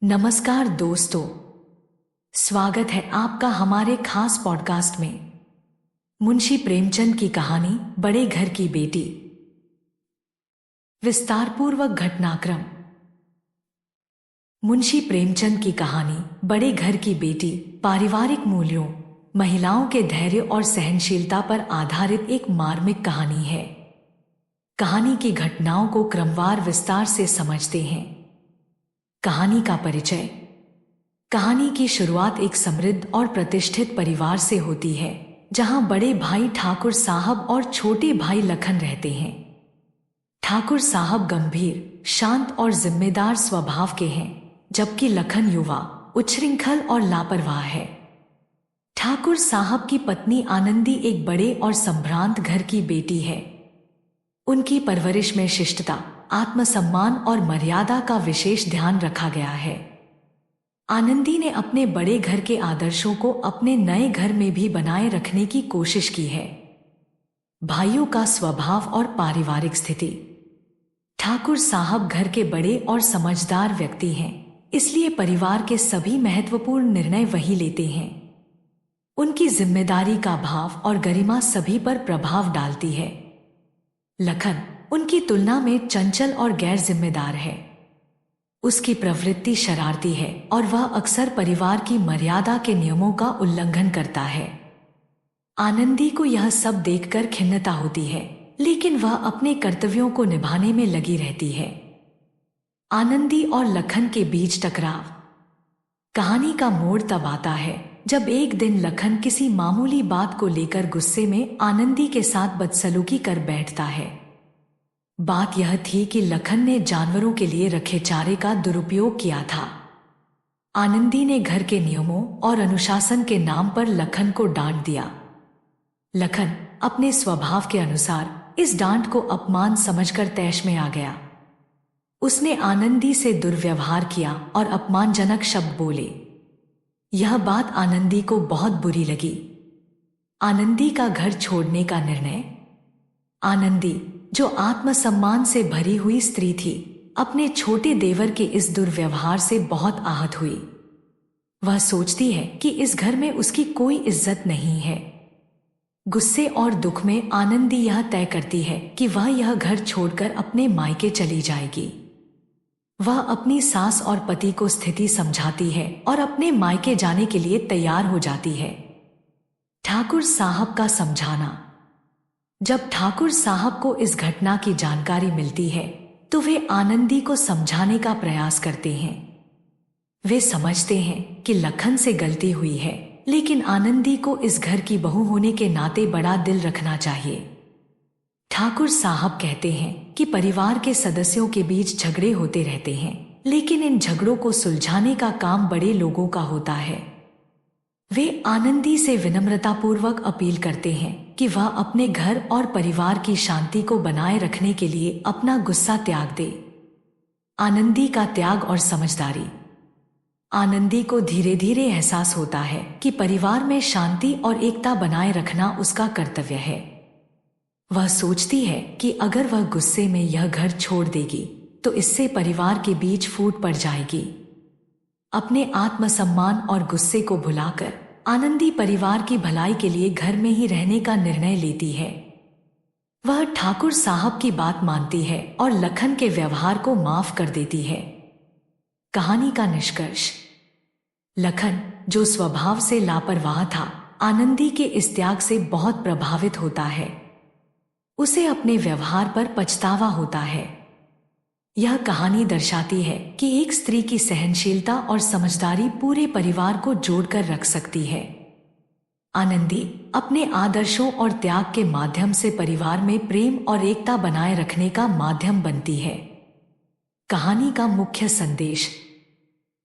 नमस्कार दोस्तों, स्वागत है आपका हमारे खास पॉडकास्ट में। मुंशी प्रेमचंद की कहानी बड़े घर की बेटी। विस्तारपूर्वक घटनाक्रम। मुंशी प्रेमचंद की कहानी बड़े घर की बेटी पारिवारिक मूल्यों, महिलाओं के धैर्य और सहनशीलता पर आधारित एक मार्मिक कहानी है। कहानी की घटनाओं को क्रमवार विस्तार से समझते हैं। कहानी का परिचय। कहानी की शुरुआत एक समृद्ध और प्रतिष्ठित परिवार से होती है, जहां बड़े भाई ठाकुर साहब और छोटे भाई लखन रहते हैं। ठाकुर साहब गंभीर, शांत और जिम्मेदार स्वभाव के हैं, जबकि लखन युवा, उच्छृंखल और लापरवाह है। ठाकुर साहब की पत्नी आनंदी एक बड़े और संभ्रांत घर की बेटी है। उनकी परवरिश में शिष्टता, आत्मसम्मान और मर्यादा का विशेष ध्यान रखा गया है। आनंदी ने अपने बड़े घर के आदर्शों को अपने नए घर में भी बनाए रखने की कोशिश की है। भाइयों का स्वभाव और पारिवारिक स्थिति। ठाकुर साहब घर के बड़े और समझदार व्यक्ति हैं, इसलिए परिवार के सभी महत्वपूर्ण निर्णय वही लेते हैं। उनकी जिम्मेदारी का भाव और गरिमा सभी पर प्रभाव डालती है। लखन उनकी तुलना में चंचल और गैर जिम्मेदार है। उसकी प्रवृत्ति शरारती है और वह अक्सर परिवार की मर्यादा के नियमों का उल्लंघन करता है। आनंदी को यह सब देखकर खिन्नता होती है, लेकिन वह अपने कर्तव्यों को निभाने में लगी रहती है। आनंदी और लखन के बीच टकराव। कहानी का मोड़ तब आता है जब एक दिन लखन किसी मामूली बात को लेकर गुस्से में आनंदी के साथ बदसलूकी कर बैठता है। बात यह थी कि लखन ने जानवरों के लिए रखे चारे का दुरुपयोग किया था। आनंदी ने घर के नियमों और अनुशासन के नाम पर लखन को डांट दिया। लखन अपने स्वभाव के अनुसार इस डांट को अपमान समझकर तैश में आ गया। उसने आनंदी से दुर्व्यवहार किया और अपमानजनक शब्द बोले। यह बात आनंदी को बहुत बुरी लगी। आनंदी का घर छोड़ने का निर्णय। आनंदी, जो आत्मसम्मान से भरी हुई स्त्री थी, अपने छोटे देवर के इस दुर्व्यवहार से बहुत आहत हुई। वह सोचती है कि इस घर में उसकी कोई इज्जत नहीं है। गुस्से और दुख में आनंदी यह तय करती है कि वह यह घर छोड़कर अपने मायके चली जाएगी। वह अपनी सास और पति को स्थिति समझाती है और अपने मायके जाने के लिए तैयार हो जाती है। ठाकुर साहब का समझाना। जब ठाकुर साहब को इस घटना की जानकारी मिलती है, तो वे आनंदी को समझाने का प्रयास करते हैं। वे समझते हैं कि लखन से गलती हुई है, लेकिन आनंदी को इस घर की बहू होने के नाते बड़ा दिल रखना चाहिए। ठाकुर साहब कहते हैं कि परिवार के सदस्यों के बीच झगड़े होते रहते हैं, लेकिन इन झगड़ों को सुलझाने का काम बड़े लोगों का होता है। वे आनंदी से विनम्रतापूर्वक अपील करते हैं कि वह अपने घर और परिवार की शांति को बनाए रखने के लिए अपना गुस्सा त्याग दे। आनंदी का त्याग और समझदारी। आनंदी को धीरे धीरे एहसास होता है कि परिवार में शांति और एकता बनाए रखना उसका कर्तव्य है। वह सोचती है कि अगर वह गुस्से में यह घर छोड़ देगी तो इससे परिवार के बीच फूट पड़ जाएगी। अपने आत्मसम्मान और गुस्से को भुलाकर आनंदी परिवार की भलाई के लिए घर में ही रहने का निर्णय लेती है। वह ठाकुर साहब की बात मानती है और लखन के व्यवहार को माफ कर देती है। कहानी का निष्कर्ष। लखन, जो स्वभाव से लापरवाह था, आनंदी के इस त्याग से बहुत प्रभावित होता है। उसे अपने व्यवहार पर पछतावा होता है। यह कहानी दर्शाती है कि एक स्त्री की सहनशीलता और समझदारी पूरे परिवार को जोड़कर रख सकती है। आनंदी अपने आदर्शों और त्याग के माध्यम से परिवार में प्रेम और एकता बनाए रखने का माध्यम बनती है। कहानी का मुख्य संदेश।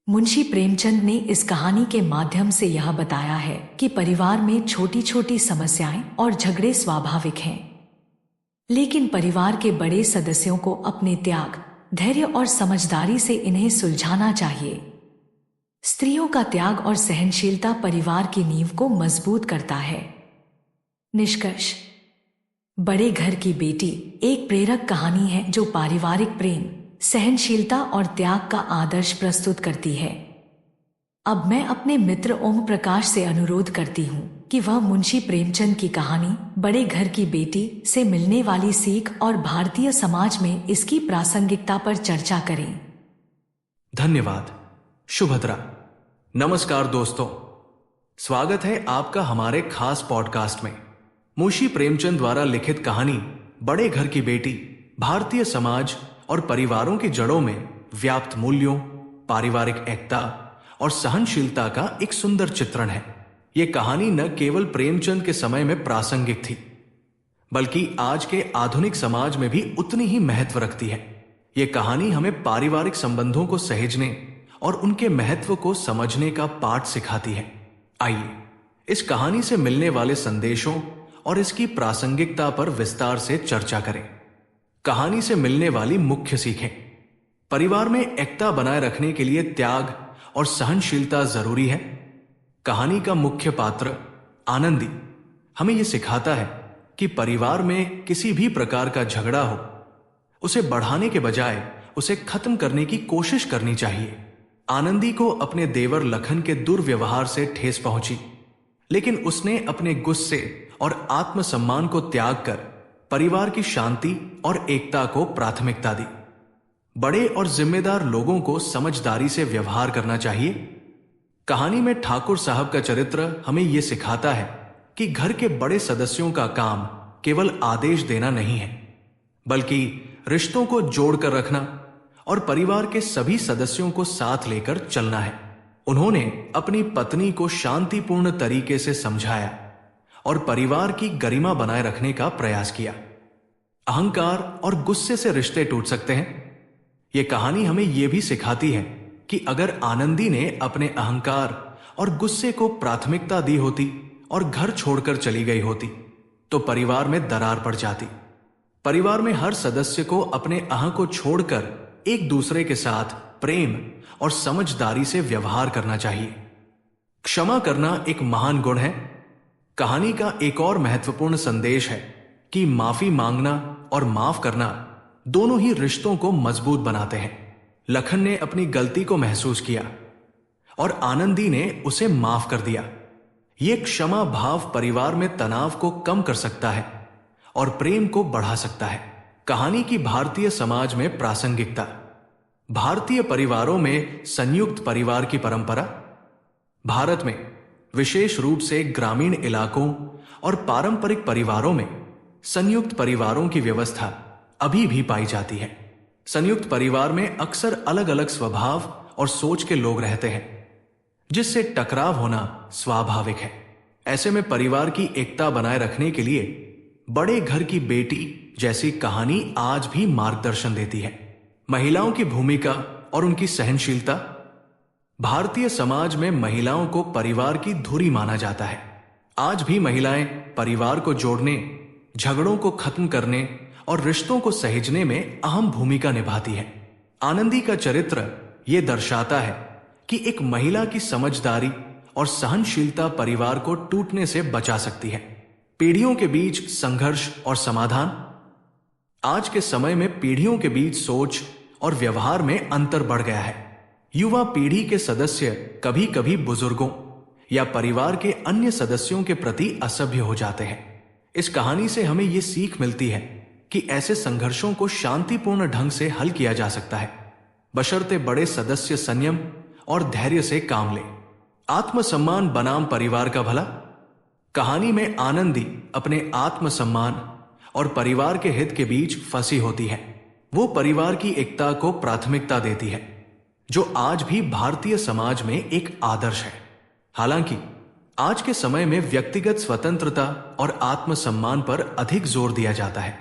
मुंशी प्रेमचंद ने इस कहानी के माध्यम से यह बताया है कि परिवार में छोटी छोटी समस्याएं और झगड़े स्वाभाविक हैं, लेकिन परिवार के बड़े सदस्यों को अपने त्याग, धैर्य और समझदारी से इन्हें सुलझाना चाहिए। स्त्रियों का त्याग और सहनशीलता परिवार की नींव को मजबूत करता है। निष्कर्ष। बड़े घर की बेटी एक प्रेरक कहानी है जो पारिवारिक प्रेम, सहनशीलता और त्याग का आदर्श प्रस्तुत करती है। अब मैं अपने मित्र ओम प्रकाश से अनुरोध करती हूँ कि वह मुंशी प्रेमचंद की कहानी बड़े घर की बेटी से मिलने वाली सीख और भारतीय समाज में इसकी प्रासंगिकता पर चर्चा करें। धन्यवाद शुभद्रा। नमस्कार दोस्तों, स्वागत है आपका हमारे खास पॉडकास्ट में। मुंशी प्रेमचंद द्वारा लिखित कहानी बड़े घर की बेटी भारतीय समाज और परिवारों की जड़ों में व्याप्त मूल्यों, पारिवारिक एकता और सहनशीलता का एक सुंदर चित्रण है। यह कहानी न केवल प्रेमचंद के समय में प्रासंगिक थी, बल्कि आज के आधुनिक समाज में भी उतनी ही महत्व रखती है। यह कहानी हमें पारिवारिक संबंधों को सहेजने और उनके महत्व को समझने का पाठ सिखाती है। आइए इस कहानी से मिलने वाले संदेशों और इसकी प्रासंगिकता पर विस्तार से चर्चा करें। कहानी से मिलने वाली मुख्य सीखें। परिवार में एकता बनाए रखने के लिए त्याग और सहनशीलता जरूरी है। कहानी का मुख्य पात्र आनंदी हमें यह सिखाता है कि परिवार में किसी भी प्रकार का झगड़ा हो, उसे बढ़ाने के बजाय उसे खत्म करने की कोशिश करनी चाहिए। आनंदी को अपने देवर लखन के दुर्व्यवहार से ठेस पहुंची, लेकिन उसने अपने गुस्से और आत्मसम्मान को त्याग कर परिवार की शांति और एकता को प्राथमिकता दी। बड़े और जिम्मेदार लोगों को समझदारी से व्यवहार करना चाहिए। कहानी में ठाकुर साहब का चरित्र हमें यह सिखाता है कि घर के बड़े सदस्यों का काम केवल आदेश देना नहीं है, बल्कि रिश्तों को जोड़कर रखना और परिवार के सभी सदस्यों को साथ लेकर चलना है। उन्होंने अपनी पत्नी को शांतिपूर्ण तरीके से समझाया और परिवार की गरिमा बनाए रखने का प्रयास किया। अहंकार और गुस्से से रिश्ते टूट सकते हैं। यह कहानी हमें यह भी सिखाती है कि अगर आनंदी ने अपने अहंकार और गुस्से को प्राथमिकता दी होती और घर छोड़कर चली गई होती, तो परिवार में दरार पड़ जाती। परिवार में हर सदस्य को अपने अहं को छोड़कर एक दूसरे के साथ प्रेम और समझदारी से व्यवहार करना चाहिए। क्षमा करना एक महान गुण है। कहानी का एक और महत्वपूर्ण संदेश है कि माफी मांगना और माफ करना दोनों ही रिश्तों को मजबूत बनाते हैं। लखन ने अपनी गलती को महसूस किया और आनंदी ने उसे माफ कर दिया। यह क्षमा भाव परिवार में तनाव को कम कर सकता है और प्रेम को बढ़ा सकता है। कहानी की भारतीय समाज में प्रासंगिकता। भारतीय परिवारों में संयुक्त परिवार की परंपरा। भारत में विशेष रूप से ग्रामीण इलाकों और पारंपरिक परिवारों में संयुक्त परिवारों की व्यवस्था अभी भी पाई जाती है। संयुक्त परिवार में अक्सर अलग अलग स्वभाव और सोच के लोग रहते हैं, जिससे टकराव होना स्वाभाविक है। ऐसे में परिवार की एकता बनाए रखने के लिए बड़े घर की बेटी जैसी कहानी आज भी मार्गदर्शन देती है। महिलाओं की भूमिका और उनकी सहनशीलता। भारतीय समाज में महिलाओं को परिवार की धुरी माना जाता है। आज भी महिलाएं परिवार को जोड़ने, झगड़ों को खत्म करने और रिश्तों को सहेजने में अहम भूमिका निभाती है। आनंदी का चरित्र यह दर्शाता है कि एक महिला की समझदारी और सहनशीलता परिवार को टूटने से बचा सकती है। पीढ़ियों के बीच संघर्ष और समाधान। आज के समय में पीढ़ियों के बीच सोच और व्यवहार में अंतर बढ़ गया है। युवा पीढ़ी के सदस्य कभी कभी बुजुर्गों या परिवार के अन्य सदस्यों के प्रति असभ्य हो जाते हैं। इस कहानी से हमें यह सीख मिलती है कि ऐसे संघर्षों को शांतिपूर्ण ढंग से हल किया जा सकता है, बशर्ते बड़े सदस्य संयम और धैर्य से काम लें। आत्मसम्मान बनाम परिवार का भला। कहानी में आनंदी अपने आत्मसम्मान और परिवार के हित के बीच फंसी होती है। वो परिवार की एकता को प्राथमिकता देती है, जो आज भी भारतीय समाज में एक आदर्श है। हालांकि आज के समय में व्यक्तिगत स्वतंत्रता और आत्मसम्मान पर अधिक जोर दिया जाता है,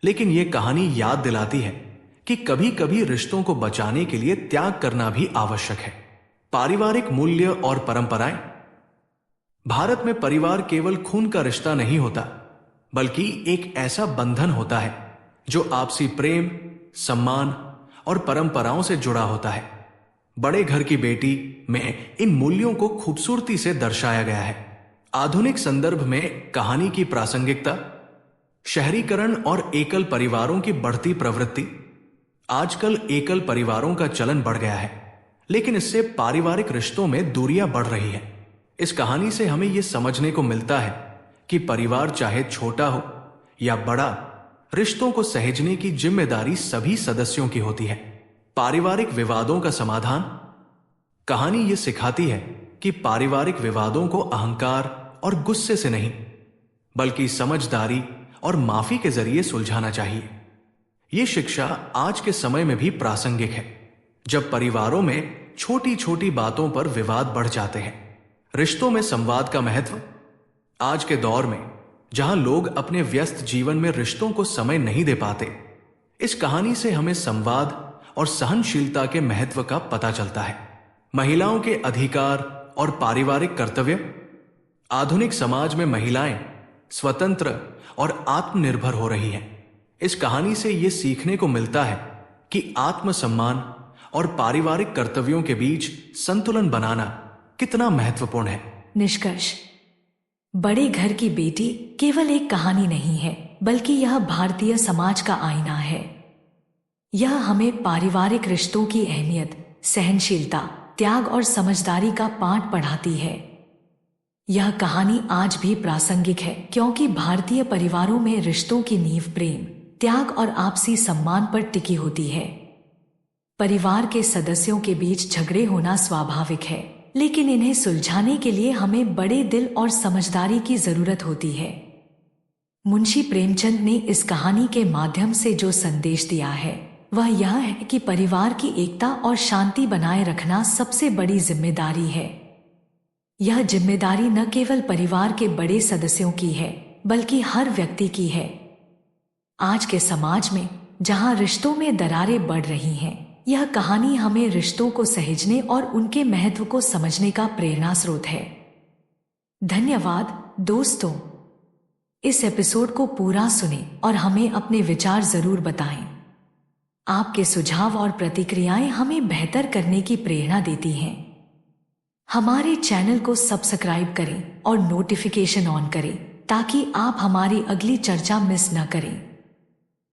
लेकिन यह कहानी याद दिलाती है कि कभी कभी रिश्तों को बचाने के लिए त्याग करना भी आवश्यक है। पारिवारिक मूल्य और परंपराएं। भारत में परिवार केवल खून का रिश्ता नहीं होता, बल्कि एक ऐसा बंधन होता है जो आपसी प्रेम, सम्मान और परंपराओं से जुड़ा होता है। बड़े घर की बेटी में इन मूल्यों को खूबसूरती से दर्शाया गया है। आधुनिक संदर्भ में कहानी की प्रासंगिकता। शहरीकरण और एकल परिवारों की बढ़ती प्रवृत्ति। आजकल एकल परिवारों का चलन बढ़ गया है, लेकिन इससे पारिवारिक रिश्तों में दूरियां बढ़ रही हैं। इस कहानी से हमें यह समझने को मिलता है कि परिवार चाहे छोटा हो या बड़ा, रिश्तों को सहेजने की जिम्मेदारी सभी सदस्यों की होती है। पारिवारिक विवादों का समाधान। कहानी ये सिखाती है कि पारिवारिक विवादों को अहंकार और गुस्से से नहीं, बल्कि समझदारी और माफी के जरिए सुलझाना चाहिए। ये शिक्षा आज के समय में भी प्रासंगिक है, जब परिवारों में छोटी छोटी बातों पर विवाद बढ़ जाते हैं। रिश्तों में संवाद का महत्व। आज के दौर में जहां लोग अपने व्यस्त जीवन में रिश्तों को समय नहीं दे पाते, इस कहानी से हमें संवाद और सहनशीलता के महत्व का पता चलता है। महिलाओं के अधिकार और पारिवारिक कर्तव्य। आधुनिक समाज में महिलाएं स्वतंत्र और आत्मनिर्भर हो रही हैं। इस कहानी से यह सीखने को मिलता है कि आत्मसम्मान और पारिवारिक कर्तव्यों के बीच संतुलन बनाना कितना महत्वपूर्ण है। निष्कर्ष। बड़े घर की बेटी केवल एक कहानी नहीं है, बल्कि यह भारतीय समाज का आईना है। यह हमें पारिवारिक रिश्तों की अहमियत, सहनशीलता, त्याग और समझदारी का पाठ पढ़ाती है। यह कहानी आज भी प्रासंगिक है, क्योंकि भारतीय परिवारों में रिश्तों की नींव प्रेम, त्याग और आपसी सम्मान पर टिकी होती है। परिवार के सदस्यों के बीच झगड़े होना स्वाभाविक है, लेकिन इन्हें सुलझाने के लिए हमें बड़े दिल और समझदारी की जरूरत होती है। मुंशी प्रेमचंद ने इस कहानी के माध्यम से जो संदेश दिया है वह यह है कि परिवार की एकता और शांति बनाए रखना सबसे बड़ी जिम्मेदारी है। यह जिम्मेदारी न केवल परिवार के बड़े सदस्यों की है, बल्कि हर व्यक्ति की है। आज के समाज में जहां रिश्तों में दरारें बढ़ रही हैं, यह कहानी हमें रिश्तों को सहेजने और उनके महत्व को समझने का प्रेरणा स्रोत है। धन्यवाद दोस्तों। इस एपिसोड को पूरा सुनें और हमें अपने विचार जरूर बताएं। आपके सुझाव और प्रतिक्रियाएं हमें बेहतर करने की प्रेरणा देती हैं। हमारे चैनल को सब्सक्राइब करें और नोटिफिकेशन ऑन करें, ताकि आप हमारी अगली चर्चा मिस न करें।